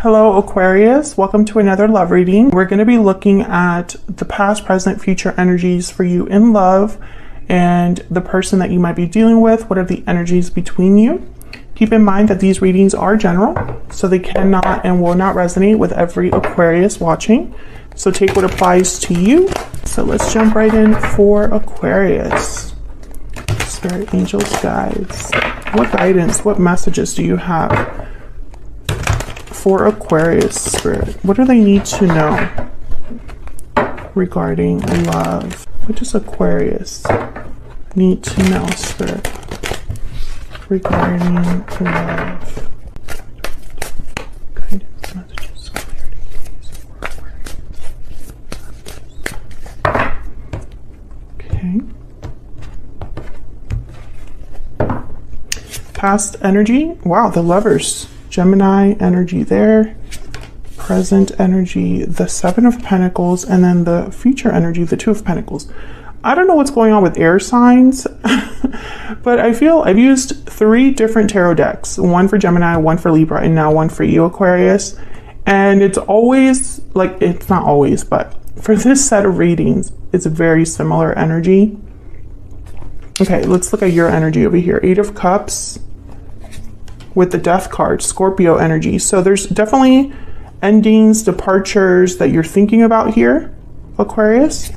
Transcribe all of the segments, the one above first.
Hello Aquarius, welcome to another love reading. We're going to be looking at the past, present, future energies for you in love and the person that you might be dealing with. What are the energies between you? Keep in mind that these readings are general, so they cannot and will not resonate with every Aquarius watching. So take what applies to you. So let's jump right in for Aquarius. Spirit, angels, guides. What guidance, what messages do you have for Aquarius, Spirit? What do they need to know regarding love? What does Aquarius need to know, Spirit, regarding love? Guidance, messages, clarity, please, for Aquarius. Okay. Past energy. Wow, the Lovers. Gemini energy there, present energy, the Seven of Pentacles, and then the future energy, the Two of Pentacles. I don't know what's going on with air signs, but I feel I've used 3 different tarot decks, one for Gemini, one for Libra, and now one for you, Aquarius. And it's always, like, it's not always, but for this set of readings, it's a very similar energy. Okay, let's look at your energy over here. 8 of Cups. With the Death card, Scorpio energy. So there's definitely endings, departures that you're thinking about here, Aquarius.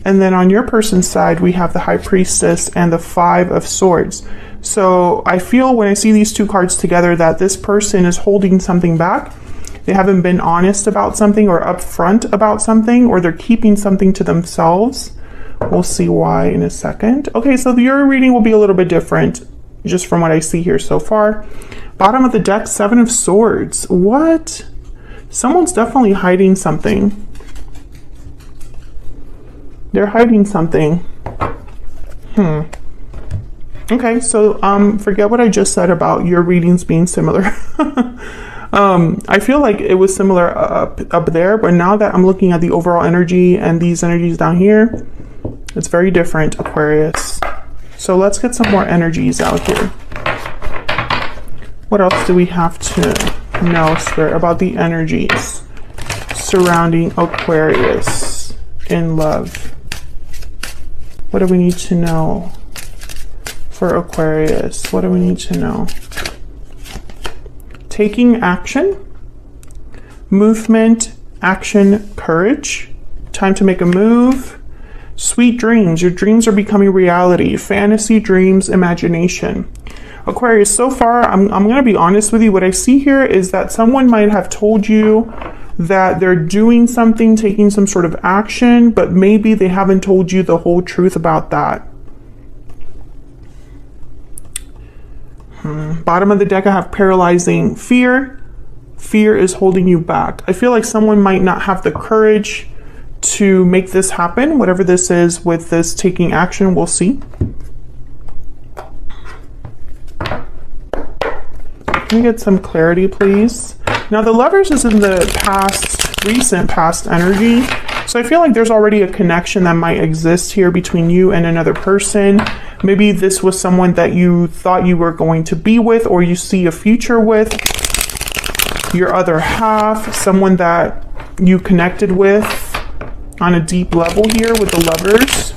And then on your person's side, we have the High Priestess and the 5 of Swords. So I feel when I see these 2 cards together that this person is holding something back. They haven't been honest about something or upfront about something, or they're keeping something to themselves. We'll see why in a second. Okay, so your reading will be a little bit different just from what I see here so far. Bottom of the deck, 7 of Swords. What? Someone's definitely hiding something. They're hiding something. Okay, so forget what I just said about your readings being similar. I feel like it was similar up there, but now that I'm looking at the overall energy and these energies down here, it's very different, Aquarius. So let's get some more energies out here. What else do we have to know, Spirit, about the energies surrounding Aquarius in love? What do we need to know for Aquarius? What do we need to know? Taking action, movement, action, courage, time to make a move. Sweet dreams. Your dreams are becoming reality. Fantasy, dreams, imagination. Aquarius, so far, I'm going to be honest with you. What I see here is that someone might have told you that they're doing something, taking some sort of action, but maybe they haven't told you the whole truth about that. Bottom of the deck, I have paralyzing fear. Fear is holding you back. I feel like someone might not have the courage to make this happen, whatever this is with this taking action. We'll see. Can we get some clarity, please? Now the Lovers is in the past, recent past energy. So I feel like there's already a connection that might exist here between you and another person. Maybe this was someone that you thought you were going to be with, or you see a future with. Your other half, someone that you connected with on a deep level here with the Lovers.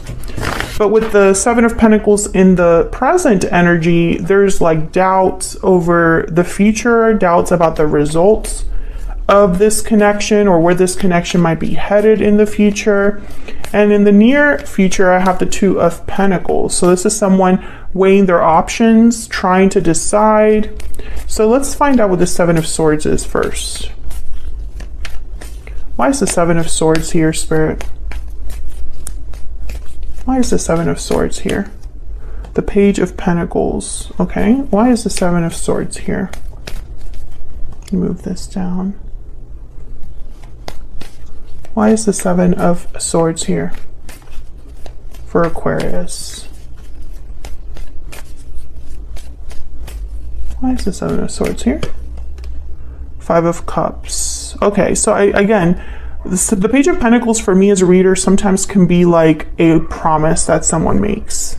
But with the 7 of Pentacles in the present energy, there's like doubts over the future, doubts about the results of this connection or where this connection might be headed in the future. And in the near future, I have the 2 of Pentacles. So this is someone weighing their options, trying to decide. So let's find out what the 7 of Swords is first. Why is the 7 of Swords here, Spirit? Why is the 7 of Swords here? The Page of Pentacles. Okay, why is the 7 of Swords here? Move this down. Why is the 7 of Swords here for Aquarius? Why is the 7 of Swords here? 5 of Cups. Okay, so again, the Page of Pentacles for me as a reader sometimes can be like a promise that someone makes.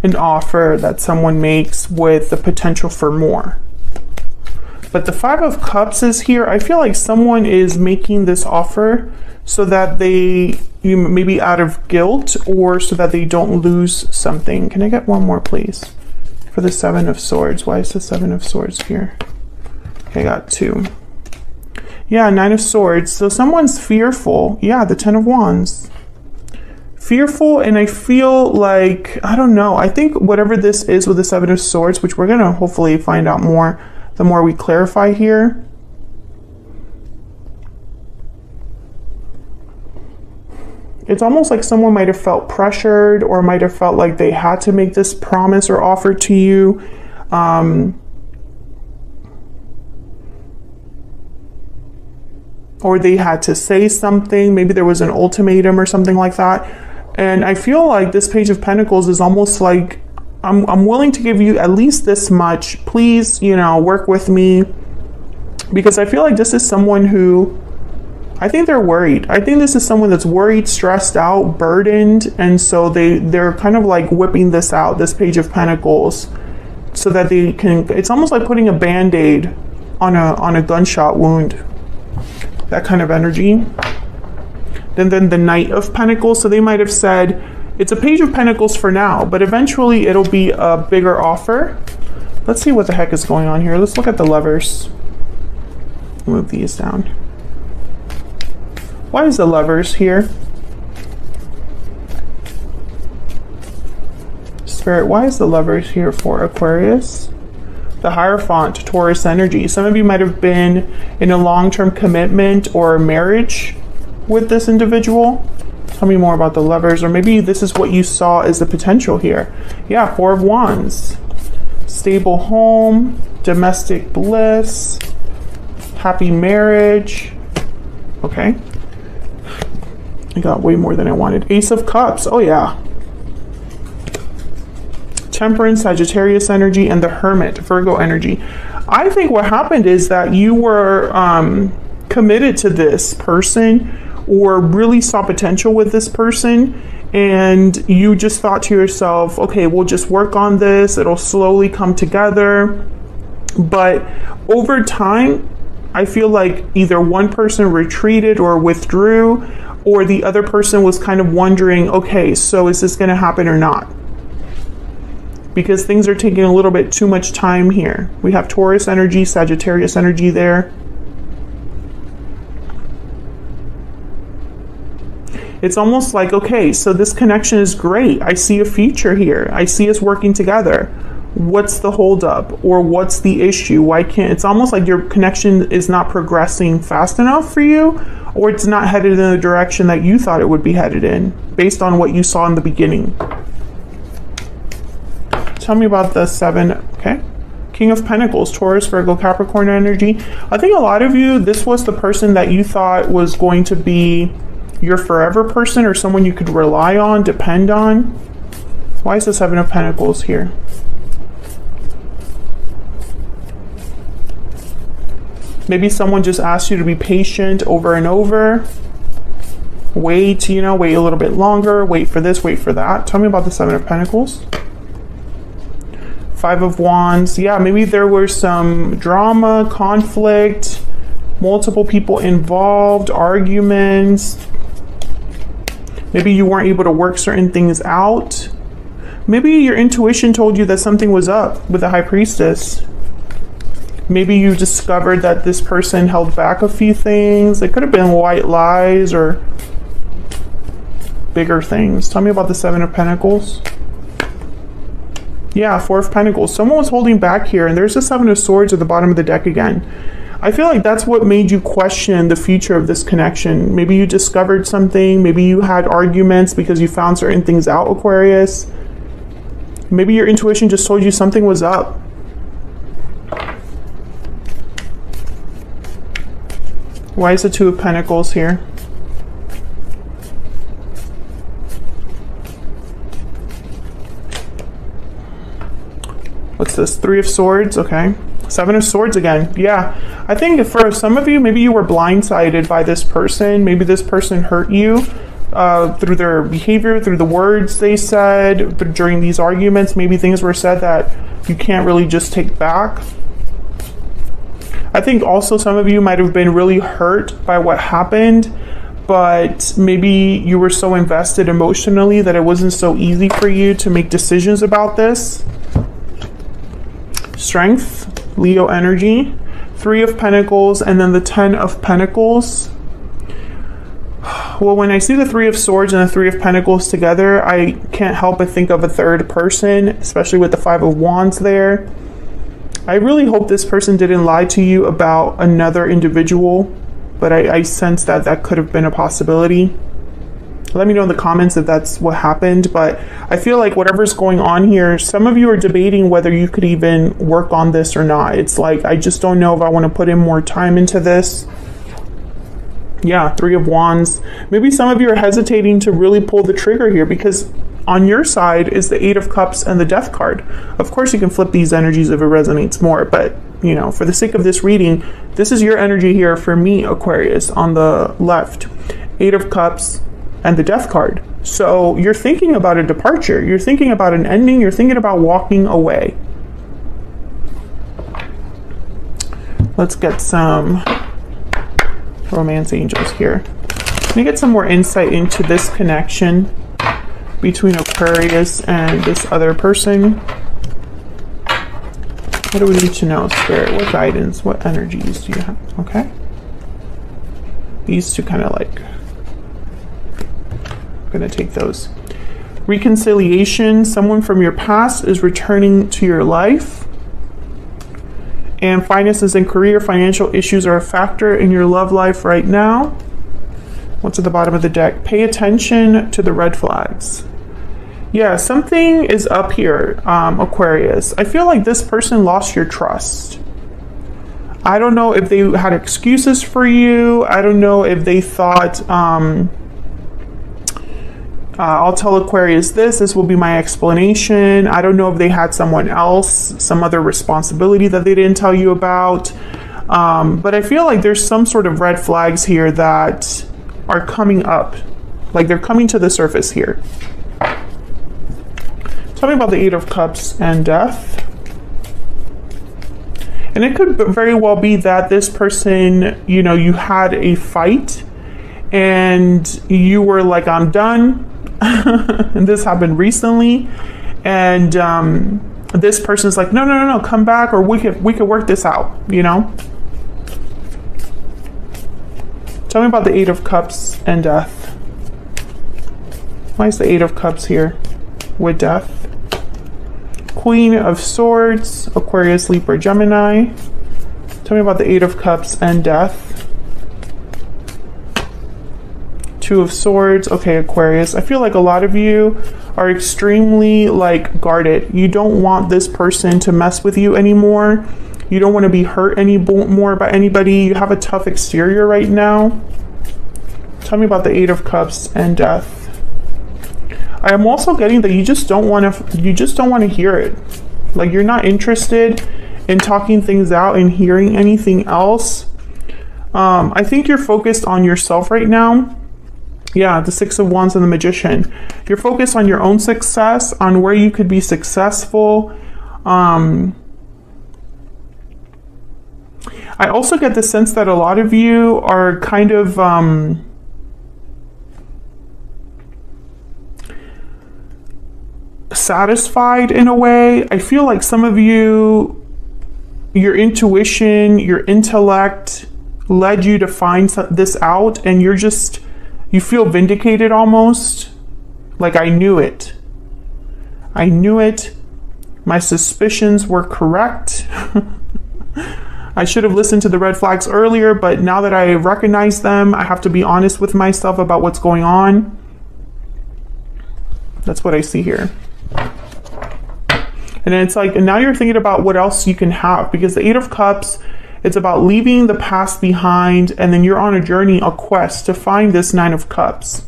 An offer that someone makes with the potential for more. But the Five of Cups is here. I feel like someone is making this offer so that they, maybe out of guilt, or so that they don't lose something. Can I get one more, please? For the Seven of Swords. Why is the Seven of Swords here? Okay, I got 2. Yeah, Nine of Swords. So someone's fearful. Yeah, the Ten of Wands. Fearful, and I feel like, I don't know. I think whatever this is with the Seven of Swords, which we're going to hopefully find out more the more we clarify here. It's almost like someone might have felt pressured, or might have felt like they had to make this promise or offer to you. Or they had to say something. Maybe there was an ultimatum or something like that. And I feel like this Page of Pentacles is almost like, I'm willing to give you at least this much. Please, you know, work with me. Because I feel like this is someone who, I think they're worried. I think this is someone that's worried, stressed out, burdened. And so they're kind of like whipping this out, this Page of Pentacles, so that they can, it's almost like putting a Band-Aid on a gunshot wound. That kind of energy. Then the Knight of Pentacles. So they might have said, it's a Page of Pentacles for now, but eventually it'll be a bigger offer. Let's see what the heck is going on here. Let's look at the Lovers. Move these down. Why is the Lovers here? Spirit, why is the Lovers here for Aquarius? The Hierophant, Taurus energy. Some of you might have been in a long-term commitment or marriage with this individual. Tell me more about the Lovers, or maybe this is what you saw as the potential here. Yeah, Four of Wands. Stable home, domestic bliss, happy marriage. Okay. I got way more than I wanted. Ace of Cups. Oh, yeah. Temperance, Sagittarius energy, and the Hermit, Virgo energy. I think what happened is that you were committed to this person, or really saw potential with this person, and you just thought to yourself, okay, we'll just work on this, it'll slowly come together. But over time, I feel like either one person retreated or withdrew, or the other person was kind of wondering, okay, so is this going to happen or not? Because things are taking a little bit too much time here. We have Taurus energy, Sagittarius energy there. It's almost like, okay, so this connection is great. I see a future here. I see us working together. What's the holdup, or what's the issue? Why can't, it's almost like your connection is not progressing fast enough for you, or it's not headed in the direction that you thought it would be headed in, based on what you saw in the beginning. Tell me about the 7, okay? King of Pentacles, Taurus, Virgo, Capricorn energy. I think a lot of you, this was the person that you thought was going to be your forever person, or someone you could rely on, depend on. Why is the 7 of Pentacles here? Maybe someone just asked you to be patient over and over. Wait, you know, wait a little bit longer, wait for this, wait for that. Tell me about the 7 of Pentacles. 5 of Wands. Yeah, maybe there was some drama, conflict, multiple people involved, arguments. Maybe you weren't able to work certain things out. Maybe your intuition told you that something was up with the High Priestess. Maybe you discovered that this person held back a few things. It could have been white lies or bigger things. Tell me about the 7 of Pentacles. Yeah, 4 of Pentacles. Someone was holding back here, and there's the 7 of Swords at the bottom of the deck again. I feel like that's what made you question the future of this connection. Maybe you discovered something. Maybe you had arguments because you found certain things out, Aquarius. Maybe your intuition just told you something was up. Why is the 2 of Pentacles here? What's this? 3 of Swords, okay. 7 of Swords again. Yeah, I think for some of you, maybe you were blindsided by this person. Maybe this person hurt you through their behavior, through the words they said, during these arguments. Maybe things were said that you can't really just take back. I think also some of you might have been really hurt by what happened, but maybe you were so invested emotionally that it wasn't so easy for you to make decisions about this. Strength, Leo energy, 3 of Pentacles, and then the 10 of Pentacles. Well, when I see the 3 of Swords and the 3 of Pentacles together, I can't help but think of a third person, especially with the 5 of Wands there. I really hope this person didn't lie to you about another individual, but I sense that that could have been a possibility. Let me know in the comments if that's what happened, but I feel like whatever's going on here, some of you are debating whether you could even work on this or not. It's like, I just don't know if I want to put in more time into this. Yeah, 3 of Wands. Maybe some of you are hesitating to really pull the trigger here because on your side is the 8 of Cups and the Death card. Of course, you can flip these energies if it resonates more, but you know, for the sake of this reading, this is your energy here for me, Aquarius, on the left. 8 of Cups and the Death card. So you're thinking about a departure. You're thinking about an ending. You're thinking about walking away. Let's get some romance angels here. Let me get some more insight into this connection between Aquarius and this other person. What do we need to know, Spirit? What guidance, what energies do you have? Okay. These two kind of like, I'm gonna take those. Reconciliation, someone from your past is returning to your life. And finances and career, financial issues are a factor in your love life right now. What's at the bottom of the deck? Pay attention to the red flags. Yeah, something is up here, Aquarius. I feel like this person lost your trust. I don't know if they had excuses for you. I don't know if they thought, I'll tell Aquarius this will be my explanation. I don't know if they had someone else, some other responsibility that they didn't tell you about. But I feel like there's some sort of red flags here that are coming up. Like they're coming to the surface here. Tell me about the 8 of Cups and Death. And it could very well be that this person, you know, you had a fight and you were like, I'm done. And this happened recently. And this person's like, no, come back, or we could work this out, you know? Tell me about the 8 of Cups and Death. Why is the 8 of Cups here with Death? Queen of Swords, Aquarius, Libra, Gemini. Tell me about the 8 of Cups and Death. 2 of Swords. Okay, Aquarius. I feel like a lot of you are extremely like guarded. You don't want this person to mess with you anymore. You don't want to be hurt anymore by anybody. You have a tough exterior right now. Tell me about the 8 of Cups and Death. I am also getting that you just don't want to hear it. Like you're not interested in talking things out and hearing anything else. I think you're focused on yourself right now. Yeah, the 6 of Wands and the Magician. You're focused on your own success, on where you could be successful. I also get the sense that a lot of you are kind of satisfied in a way. I feel like some of you, your intuition, your intellect led you to find this out, and you feel vindicated almost. Like, I knew it. I knew it. My suspicions were correct. I should have listened to the red flags earlier, but now that I recognize them, I have to be honest with myself about what's going on. That's what I see here. And then it's like, and now you're thinking about what else you can have, because the 8 of Cups, it's about leaving the past behind, and then you're on a journey, a quest to find this 9 of Cups.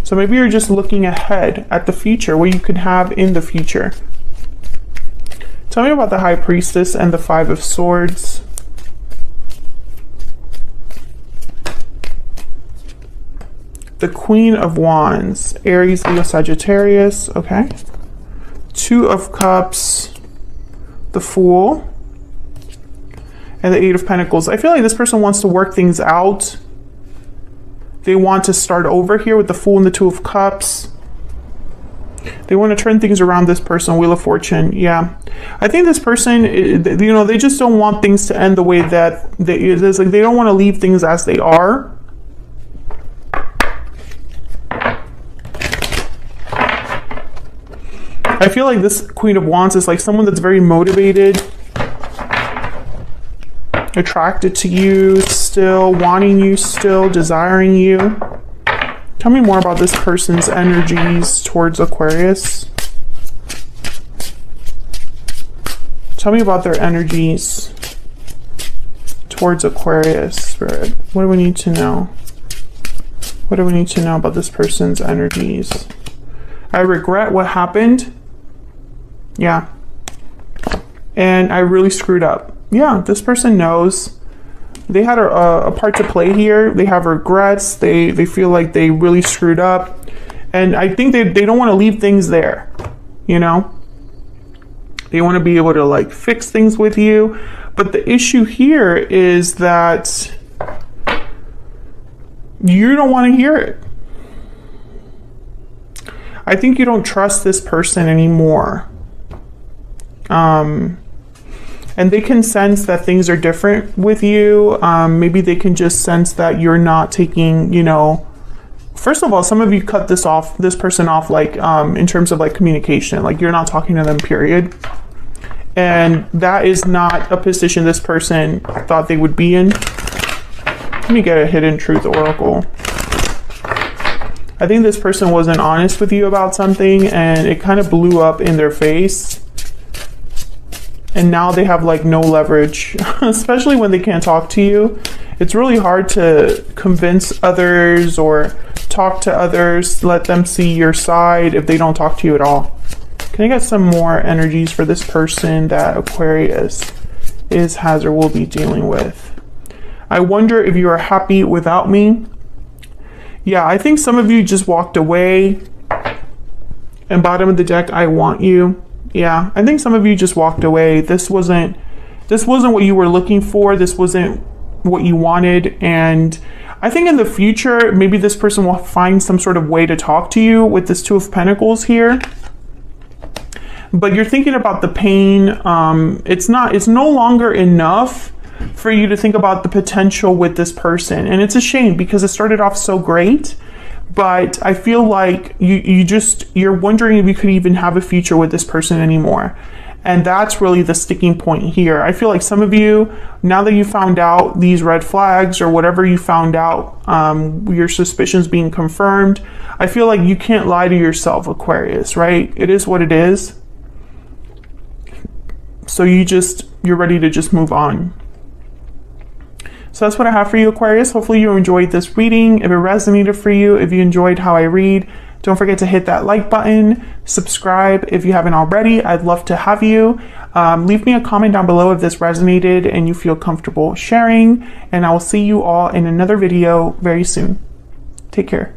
So maybe you're just looking ahead at the future, what you could have in the future. Tell me about the High Priestess and the 5 of Swords. The Queen of Wands, Aries, Leo, Sagittarius. Okay. 2 of Cups, the Fool. and the Eight of Pentacles. I feel like this person wants to work things out. They want to start over here with the Fool and the Two of Cups. They want to turn things around, this person. Wheel of Fortune. Yeah. I think this person, you know, they just don't want things to end the way that it's like they don't want to leave things as they are. I feel like this Queen of Wands is like someone that's very motivated, attracted to you still, wanting you still, desiring you. Tell me more about this person's energies towards Aquarius. Tell me about their energies towards Aquarius, Spirit. What do we need to know? What do we need to know about this person's energies? I regret what happened. Yeah. And I really screwed up. Yeah, this person knows. They had a part to play here. They have regrets. They feel like they really screwed up. And I think they don't want to leave things there, you know? They want to be able to like fix things with you. But the issue here is that you don't want to hear it. I think you don't trust this person anymore. And they can sense that things are different with you. Maybe they can just sense that you're not taking, you know, first of all, some of you cut this person off, like, in terms of like communication, like you're not talking to them, period. And that is not a position this person thought they would be in. Let me get a hidden truth oracle. I think this person wasn't honest with you about something and it kind of blew up in their face. And now they have like no leverage, especially when they can't talk to you. It's really hard to convince others or talk to others, let them see your side if they don't talk to you at all. Can I get some more energies for this person that Aquarius has, or will be dealing with? I wonder if you are happy without me. Yeah, I think some of you just walked away. And bottom of the deck, I want you. Yeah, I think some of you just walked away. This wasn't what you were looking for. This wasn't what you wanted. And I think in the future, maybe this person will find some sort of way to talk to you with this Two of Pentacles here. But you're thinking about the pain. It's no longer enough for you to think about the potential with this person. And it's a shame because it started off so great. But I feel like you're wondering if you could even have a future with this person anymore. And that's really the sticking point here. I feel like some of you, now that you found out these red flags or whatever you found out, your suspicions being confirmed, I feel like you can't lie to yourself, Aquarius, right? It is what it is. So you're ready to just move on. So that's what I have for you, Aquarius. Hopefully you enjoyed this reading. If it resonated for you, if you enjoyed how I read, don't forget to hit that like button, subscribe if you haven't already. I'd love to have you. Leave me a comment down below if this resonated and you feel comfortable sharing. And I will see you all in another video very soon. Take care.